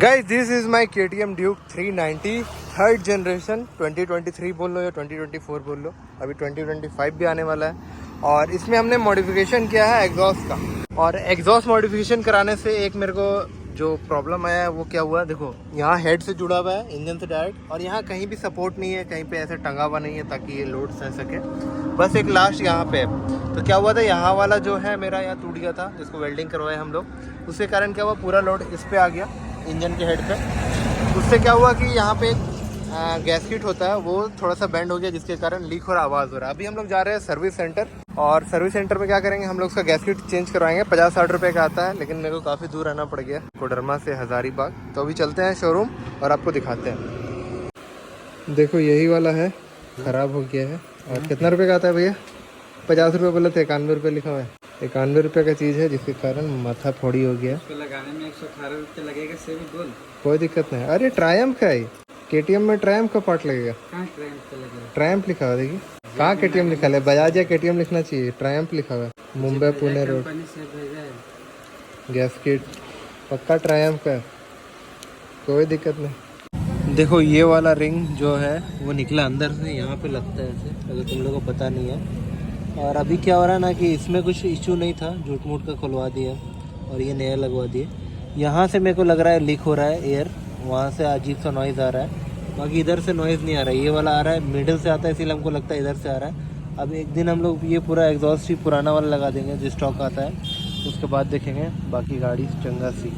Guys this is my KTM Duke 390 third generation. 2023 बोल लो या 2024 बोल लो, अभी 2025 भी आने वाला है। और इसमें हमने मॉडिफिकेशन किया है एग्जॉस्ट का। और एग्जॉस्ट मॉडिफिकेशन कराने से एक मेरे को जो प्रॉब्लम आया है वो क्या हुआ, देखो यहाँ हेड से जुड़ा हुआ है इंजन से डायरेक्ट, और यहाँ कहीं भी सपोर्ट नहीं है, कहीं पे ऐसे टंगा हुआ नहीं है ताकि ये लोड सह सके। बस एक लास्ट यहाँ पे है। तो क्या हुआ था, यहाँ वाला जो है मेरा यहाँ टूट गया था, जिसको वेल्डिंग करवाए हम लोग। उसके कारण क्या हुआ, पूरा लोड इस पे आ गया इंजन के हेड पे। उससे क्या हुआ कि यहाँ पे एक गैसकिट होता है, वो थोड़ा सा बेंड हो गया, जिसके कारण लीक और आवाज़ हो रहा है। अभी हम लोग जा रहे हैं सर्विस सेंटर, और सर्विस सेंटर में क्या करेंगे, हम लोग उसका गैसकिट चेंज करवाएंगे। 50-60 रुपये का आता है, लेकिन मेरे को काफ़ी दूर रहना पड़ गया, कोडरमा से हज़ारीबाग। तो अभी चलते हैं शोरूम और आपको दिखाते हैं। देखो यही वाला है, ख़राब हो गया है। और कितना रुपये का आता है भैया? 50 रुपये बोले थे, 91 रुपये लिखा हुआ है। 91 रुपये का चीज़ है, जिसके कारण माथा फोड़ी हो गया। उसको लगाने में 118 रुपये लगेगा, से भी बोल। कोई दिक्कत नहीं। अरे ट्रायम्फ का है, KTM में ट्रायम्फ का पार्ट लगेगा। कहाँ ट्रायम्फ पे लगेगा? ट्रायम्फ लिखा हुआ, देखिए कहाँ KTM लिखा है, बजाज या KTM लिखना चाहिए, ट्रायम्फ लिखा हुआ है। मुंबई पुणे रोड कंपनी से भेजा है। गैसकिट पक्का ट्रायम्फ का है, कोई दिक्कत नहीं। देखो ये वाला रिंग जो है वो निकला अंदर से, यहाँ पे लगता है ऐसे, अगर तुम लोगों को पता नहीं है। और अभी क्या हो रहा है ना कि इसमें कुछ इशू नहीं था, झूठ मूठ का खुलवा दिया और ये नया लगवा दिए। यहाँ से मेरे को लग रहा है लीक हो रहा है एयर, वहाँ से अजीब सा नॉइज़ आ रहा है। बाकी इधर से नॉइज़ नहीं आ रहा है, ये वाला आ रहा है, मिडिल से आता है, इसीलिए हमको लगता है इधर से आ रहा है। अब एक दिन हम लोग ये पूरा एग्जॉस्ट ही पुराना वाला लगा देंगे जो स्टॉक आता है, उसके बाद देखेंगे बाकी गाड़ी चंगा सी।